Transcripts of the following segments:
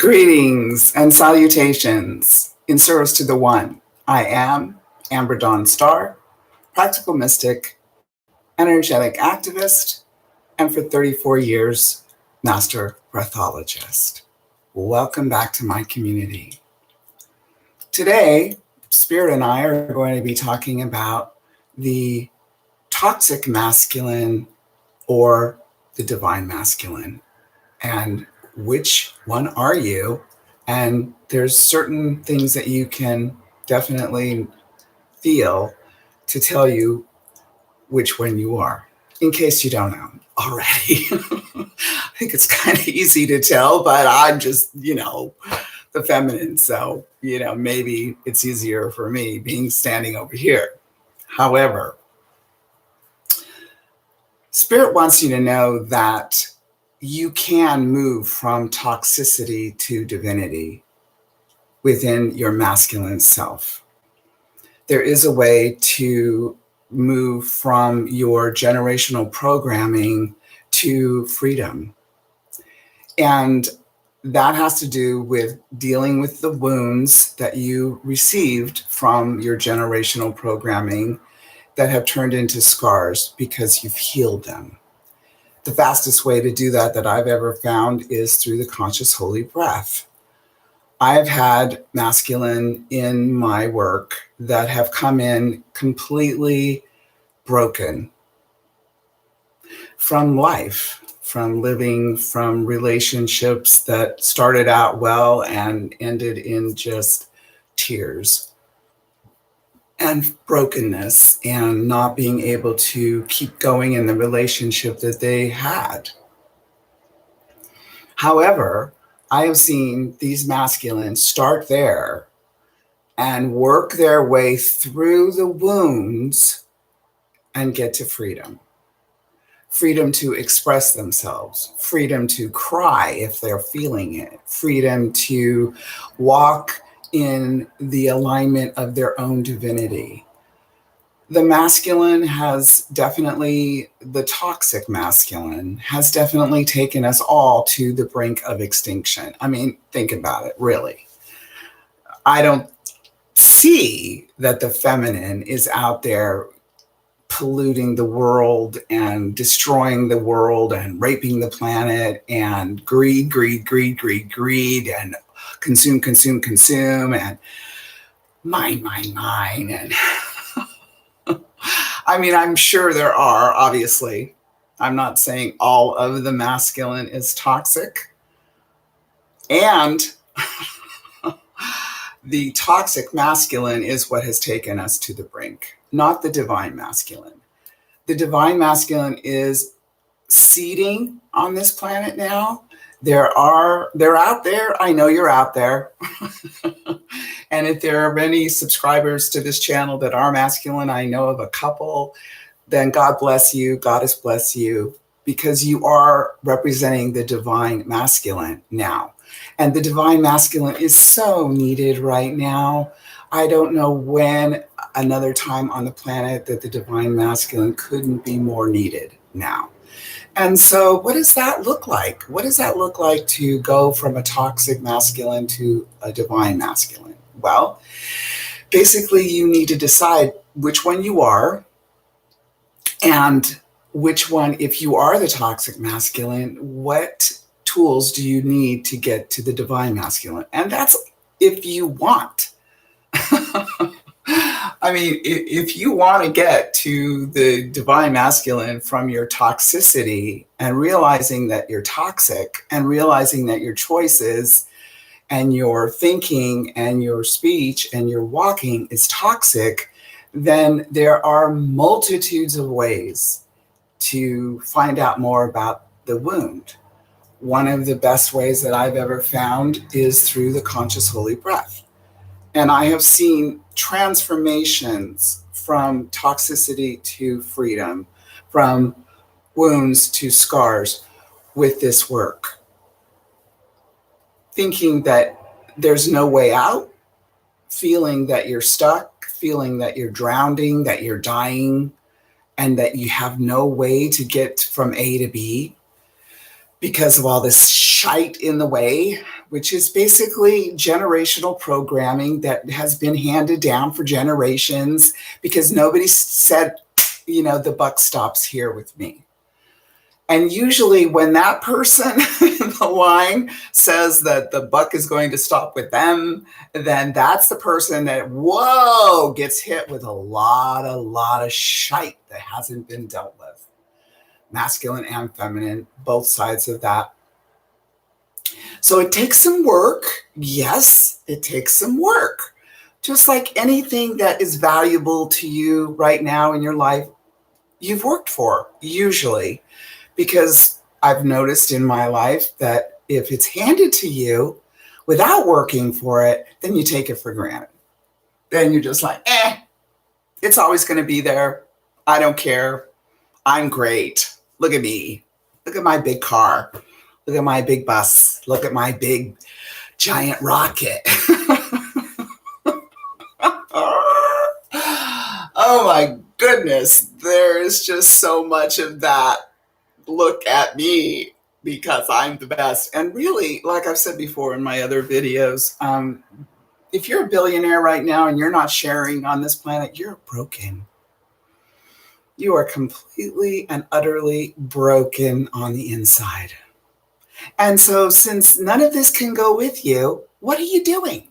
Greetings and salutations in service to the One. I am Amber Dawn Star, practical mystic, energetic activist, and for 34 years, master breathologist. Welcome back to my community. Today, Spirit and I are going to be talking about the toxic masculine or the divine masculine. And which one are you? And there's certain things that you can definitely feel to tell you which one you are, in case you don't know already. I think it's kind of easy to tell, but I'm just, the feminine. So, maybe it's easier for me being standing over here. However, Spirit wants you to know that you can move from toxicity to divinity within your masculine self. There is a way to move from your generational programming to freedom. And that has to do with dealing with the wounds that you received from your generational programming that have turned into scars because you've healed them. The fastest way to do that I've ever found is through the conscious holy breath. I've had masculine in my work that have come in completely broken from life, from living, from relationships that started out well and ended in just tears and brokenness and not being able to keep going in the relationship that they had. However, I have seen these masculines start there and work their way through the wounds and get to freedom. Freedom to express themselves, freedom to cry if they're feeling it, freedom to walk in the alignment of their own divinity. The masculine has definitely, the toxic masculine has definitely taken us all to the brink of extinction. I mean, think about it, really. I don't see that the feminine is out there polluting the world and destroying the world and raping the planet and greed, and consume, and mine. And I mean, I'm sure there are, obviously. I'm not saying all of the masculine is toxic. And the toxic masculine is what has taken us to the brink, not the divine masculine. The divine masculine is seeding on this planet now. They're out there. I know you're out there. And if there are any subscribers to this channel that are masculine, I know of a couple, then God bless you, Goddess bless you, because you are representing the divine masculine now. And the divine masculine is so needed right now. I don't know when another time on the planet that the divine masculine couldn't be more needed now. And so what does that look like? What does that look like to go from a toxic masculine to a divine masculine? Well, basically you need to decide which one you are and which one, if you are the toxic masculine, what tools do you need to get to the divine masculine? And that's if you want. I mean, if you want to get to the divine masculine from your toxicity and realizing that you're toxic and realizing that your choices and your thinking and your speech and your walking is toxic, then there are multitudes of ways to find out more about the wound. One of the best ways that I've ever found is through the conscious holy breath. And I have seen transformations from toxicity to freedom, from wounds to scars with this work. Thinking that there's no way out, feeling that you're stuck, feeling that you're drowning, that you're dying, and that you have no way to get from A to B because of all this shite in the way, which is basically generational programming that has been handed down for generations because nobody said, the buck stops here with me. And usually when that person in the line says that the buck is going to stop with them, then that's the person that, gets hit with a lot of shite that hasn't been dealt with. Masculine and feminine, both sides of that. So it takes some work. Yes, it takes some work. Just like anything that is valuable to you right now in your life, you've worked for, usually. Because I've noticed in my life that if it's handed to you without working for it, then you take it for granted. Then you're just like, it's always going to be there. I don't care. I'm great. Look at me. Look at my big car. Look at my big bus. Look at my big giant rocket. Oh my goodness. There is just so much of that. Look at me because I'm the best. And really, like I've said before in my other videos, if you're a billionaire right now and you're not sharing on this planet, you're broken. You are completely and utterly broken on the inside. And so since none of this can go with you, what are you doing?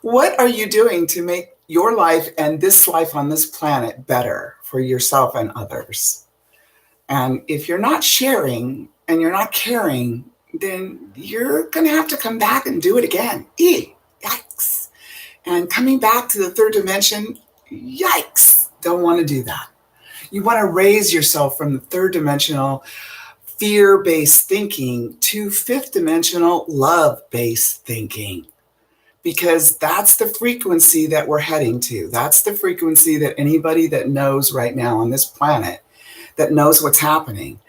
What are you doing to make your life and this life on this planet better for yourself and others? And if you're not sharing and you're not caring, then you're going to have to come back and do it again. Yikes. And coming back to the third dimension, yikes. Don't want to do that. You want to raise yourself from the third dimensional fear-based thinking to fifth dimensional love-based thinking. Because that's the frequency that we're heading to. That's the frequency that anybody that knows right now on this planet that knows what's happening.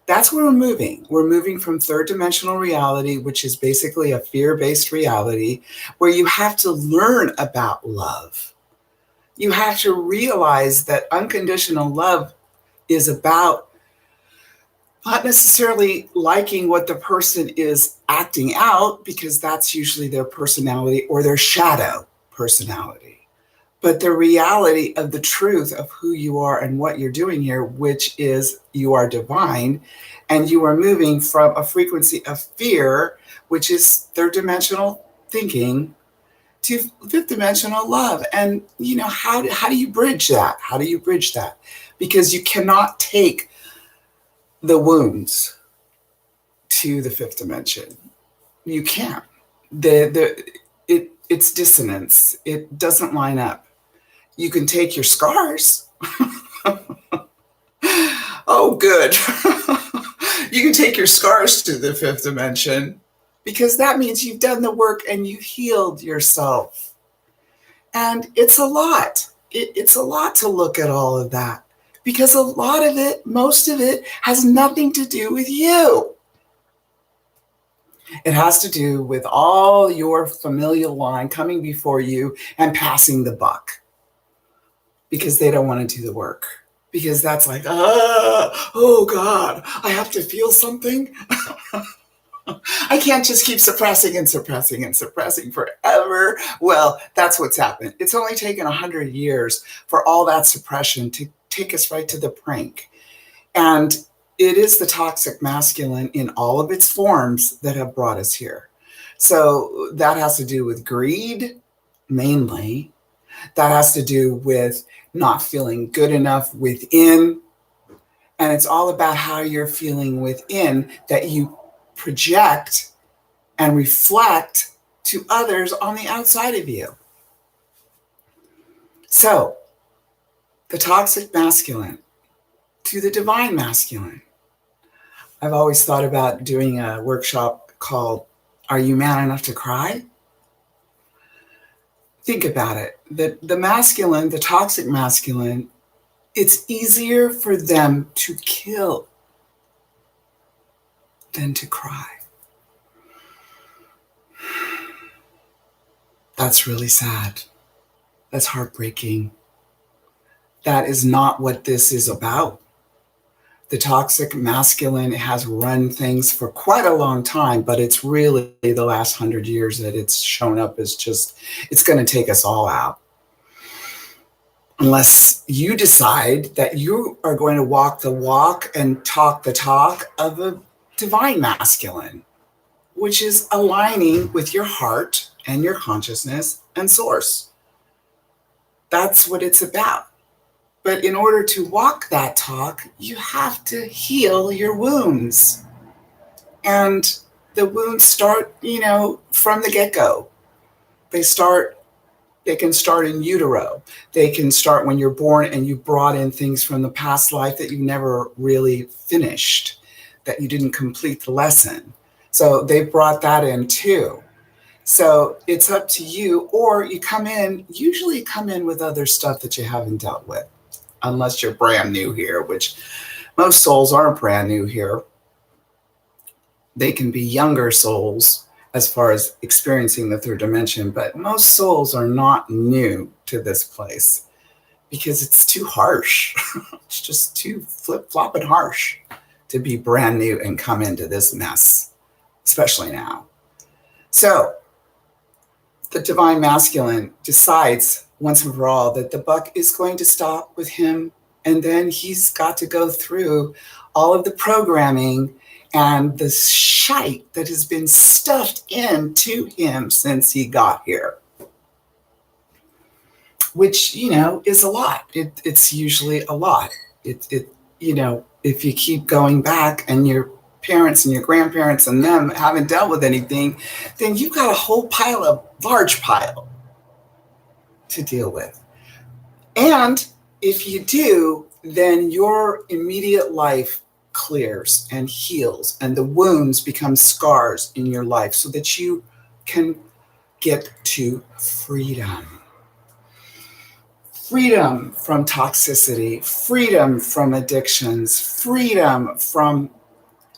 That's where we're moving. We're moving from third dimensional reality, which is basically a fear-based reality, where you have to learn about love. You have to realize that unconditional love is about not necessarily liking what the person is acting out, because that's usually their personality or their shadow personality. But the reality of the truth of who you are and what you're doing here, which is you are divine, and you are moving from a frequency of fear, which is third dimensional thinking, to fifth dimensional love. And, how do you bridge that? How do you bridge that? Because you cannot take the wounds to the fifth dimension. You can't. It's dissonance. It doesn't line up. You can take your scars. Oh, good. You can take your scars to the fifth dimension, because that means you've done the work and you've healed yourself. And it's a lot. It's a lot to look at all of that, because a lot of it, most of it, has nothing to do with you. It has to do with all your familial line coming before you and passing the buck. Because they don't want to do the work. Because that's like, oh God, I have to feel something. I can't just keep suppressing and suppressing and suppressing forever. Well, that's what's happened. It's only taken 100 years for all that suppression to take us right to the brink. And it is the toxic masculine in all of its forms that have brought us here. So that has to do with greed, mainly. That has to do with not feeling good enough within. And it's all about how you're feeling within that you project and reflect to others on the outside of you. So, the toxic masculine to the divine masculine. I've always thought about doing a workshop called, Are You Man Enough to Cry? Think about it. The masculine, the toxic masculine, it's easier for them to kill than to cry. That's really sad. That's heartbreaking. That is not what this is about. The toxic masculine has run things for quite a long time, but it's really the last 100 years that it's shown up as just, it's going to take us all out. Unless you decide that you are going to walk the walk and talk the talk of a divine masculine, which is aligning with your heart and your consciousness and source. That's what it's about. But in order to walk that talk, you have to heal your wounds. And the wounds start, from the get-go. They can start in utero. They can start when you're born and you brought in things from the past life that you never really finished, that you didn't complete the lesson. So they brought that in too. So it's up to you, or you usually come in with other stuff that you haven't dealt with, unless you're brand new here, which most souls aren't brand new here. They can be younger souls as far as experiencing the third dimension, but most souls are not new to this place because it's too harsh. It's just too flip-flop and harsh to be brand new and come into this mess, especially now. So the divine masculine decides once and for all that the buck is going to stop with him, and then he's got to go through all of the programming and the shite that has been stuffed into him since he got here, which, is a lot. It's usually a lot. If you keep going back and your parents and your grandparents and them haven't dealt with anything, then you've got a large pile to deal with. And if you do, then your immediate life clears and heals, and the wounds become scars in your life so that you can get to freedom. Freedom from toxicity, freedom from addictions, freedom from,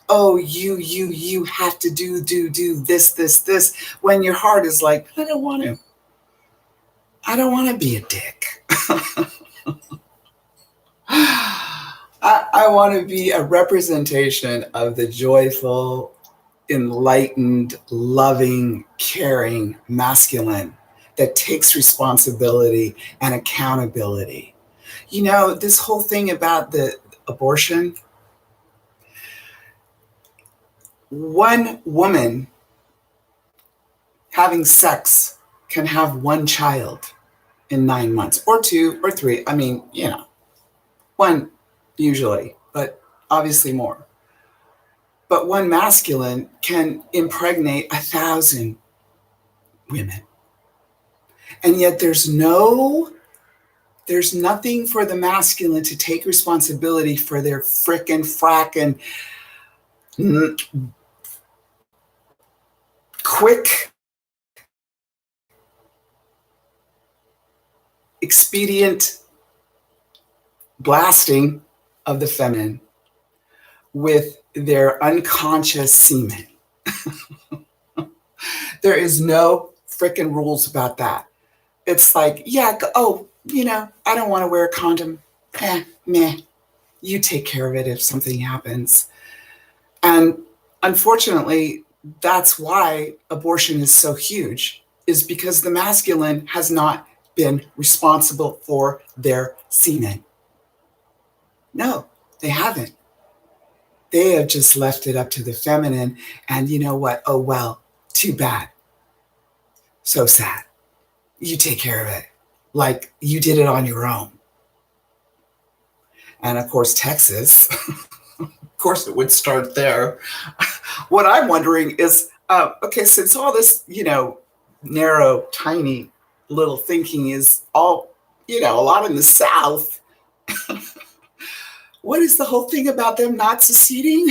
you have to do this, when your heart is like, I don't want to be a dick. I want to be a representation of the joyful, enlightened, loving, caring masculine that takes responsibility and accountability. This whole thing about the abortion, one woman having sex can have one child in 9 months, or 2 or 3. One usually, but obviously more. But one masculine can impregnate 1,000 women. And yet there's nothing for the masculine to take responsibility for their fracking quick, expedient blasting of the feminine with their unconscious semen. There is no freaking rules about that. It's like, I don't want to wear a condom. Meh. You take care of it if something happens. And unfortunately, that's why abortion is so huge, is because the masculine has not been responsible for their semen. No, they haven't. They have just left it up to the feminine. And you know what? Oh, well, too bad. So sad. You take care of it like you did it on your own. And of course, Texas, of course, it would start there. What I'm wondering is, since all this, narrow, tiny little thinking is all, a lot in the South, what is the whole thing about them not seceding?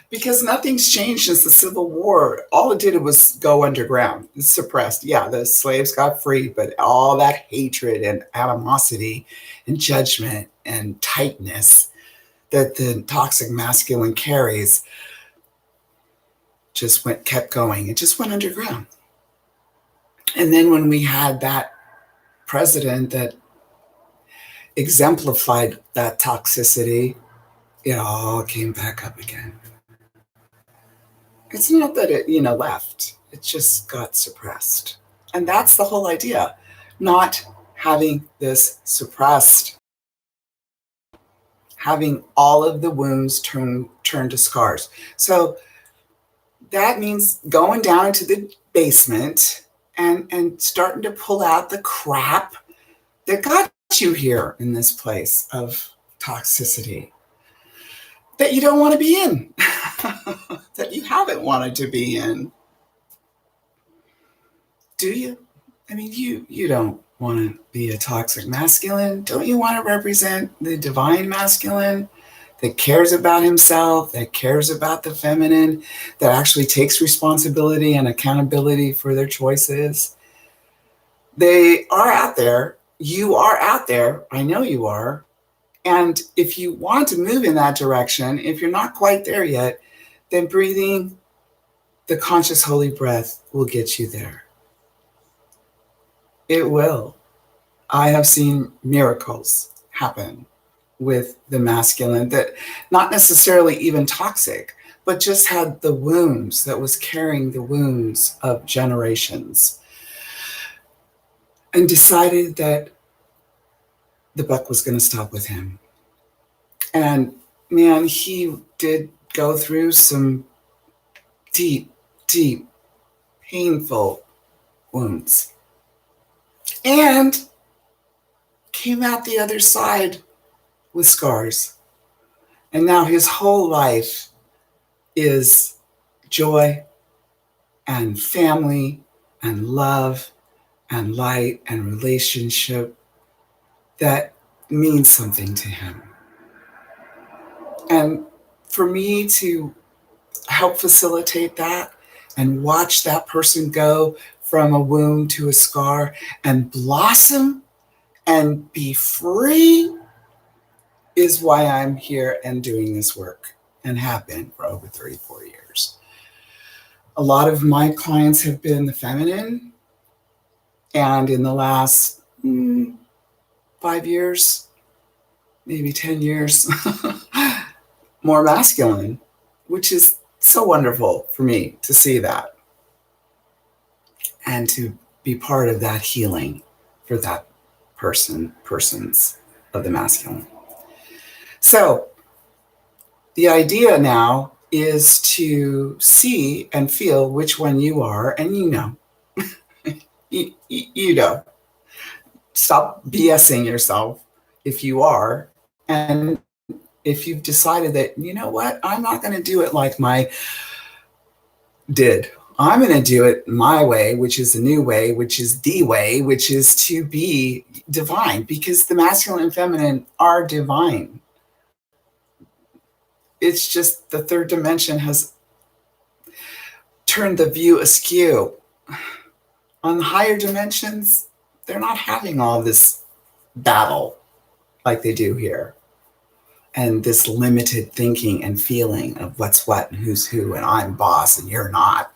Because nothing's changed since the Civil War. All it did was go underground. It's suppressed. Yeah, the slaves got free, but all that hatred and animosity and judgment and tightness that the toxic masculine carries kept going. It just went underground. And then when we had that president that exemplified that toxicity, it all came back up again. It's not that it, left. It just got suppressed. And that's the whole idea. Not having this suppressed, having all of the wounds turn to scars. So that means going down into the basement and starting to pull out the crap that got you here in this place of toxicity that you don't want to be in, that you haven't wanted to be in. Do you? I mean, you don't want to be a toxic masculine. Don't you want to represent the divine masculine that cares about himself, that cares about the feminine, that actually takes responsibility and accountability for their choices? They are out there. You are out there. I know you are. And if you want to move in that direction, if you're not quite there yet, then breathing the conscious holy breath will get you there. It will. I have seen miracles happen with the masculine that not necessarily even toxic, but just had the wounds, that was carrying the wounds of generations, and decided that the buck was going to stop with him. And man, he did go through some deep, deep, painful wounds, and came out the other side with scars. And now his whole life is joy and family and love and light and relationship that means something to him. And for me to help facilitate that and watch that person go from a wound to a scar and blossom and be free is why I'm here and doing this work, and have been for over 34 years. A lot of my clients have been the feminine, and in the last 5 years, maybe 10 years, more masculine, which is so wonderful for me to see that and to be part of that healing for that persons of the masculine. So the idea now is to see and feel which one you are, and you know. you know. Stop BSing yourself if you are, and if you've decided that, you know what, I'm not going to do it like I'm going to do it my way, which is the new way, which is the way, which is to be divine, because the masculine and feminine are divine. It's just the third dimension has turned the view askew. On the higher dimensions, they're not having all this battle like they do here, and this limited thinking and feeling of what's what and who's who, and I'm boss and you're not,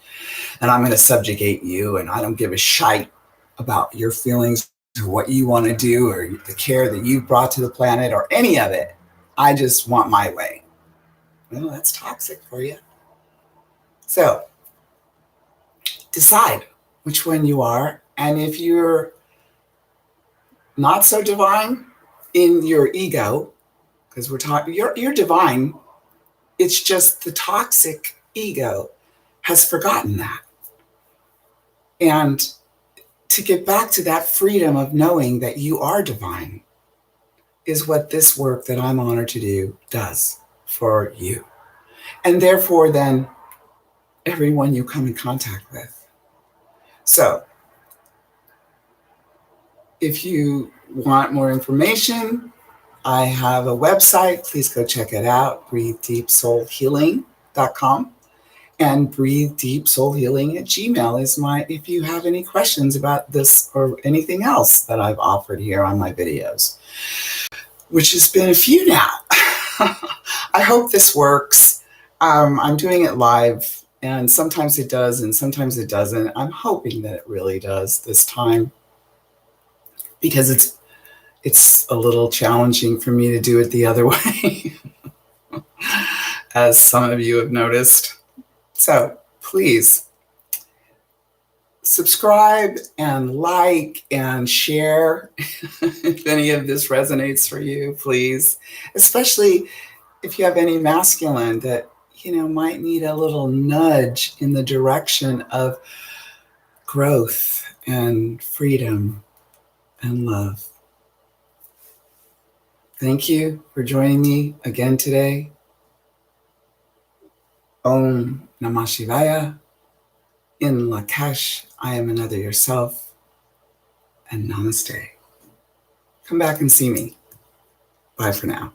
and I'm going to subjugate you, and I don't give a shite about your feelings or what you want to do or the care that you brought to the planet or any of it. I just want my way. Well, that's toxic for you. So decide which one you are, and if you're not so divine in your ego, because we're talking, you're divine. It's just the toxic ego has forgotten that. And to get back to that freedom of knowing that you are divine is what this work that I'm honored to do does for you. And therefore, then, everyone you come in contact with. So, if you want more information, I have a website. Please go check it out, breathedeepsoulhealing.com. And breathedeepsoulhealing@gmail is if you have any questions about this or anything else that I've offered here on my videos, which has been a few now. I hope this works. I'm doing it live, and sometimes it does and sometimes it doesn't. I'm hoping that it really does this time, because it's a little challenging for me to do it the other way, as some of you have noticed. So please subscribe and like and share if any of this resonates for you, please. Especially if you have any masculine that, might need a little nudge in the direction of growth and freedom and love. Thank you for joining me again today. Om Namah Shivaya. In Lakesh, I am another yourself. And namaste. Come back and see me. Bye for now.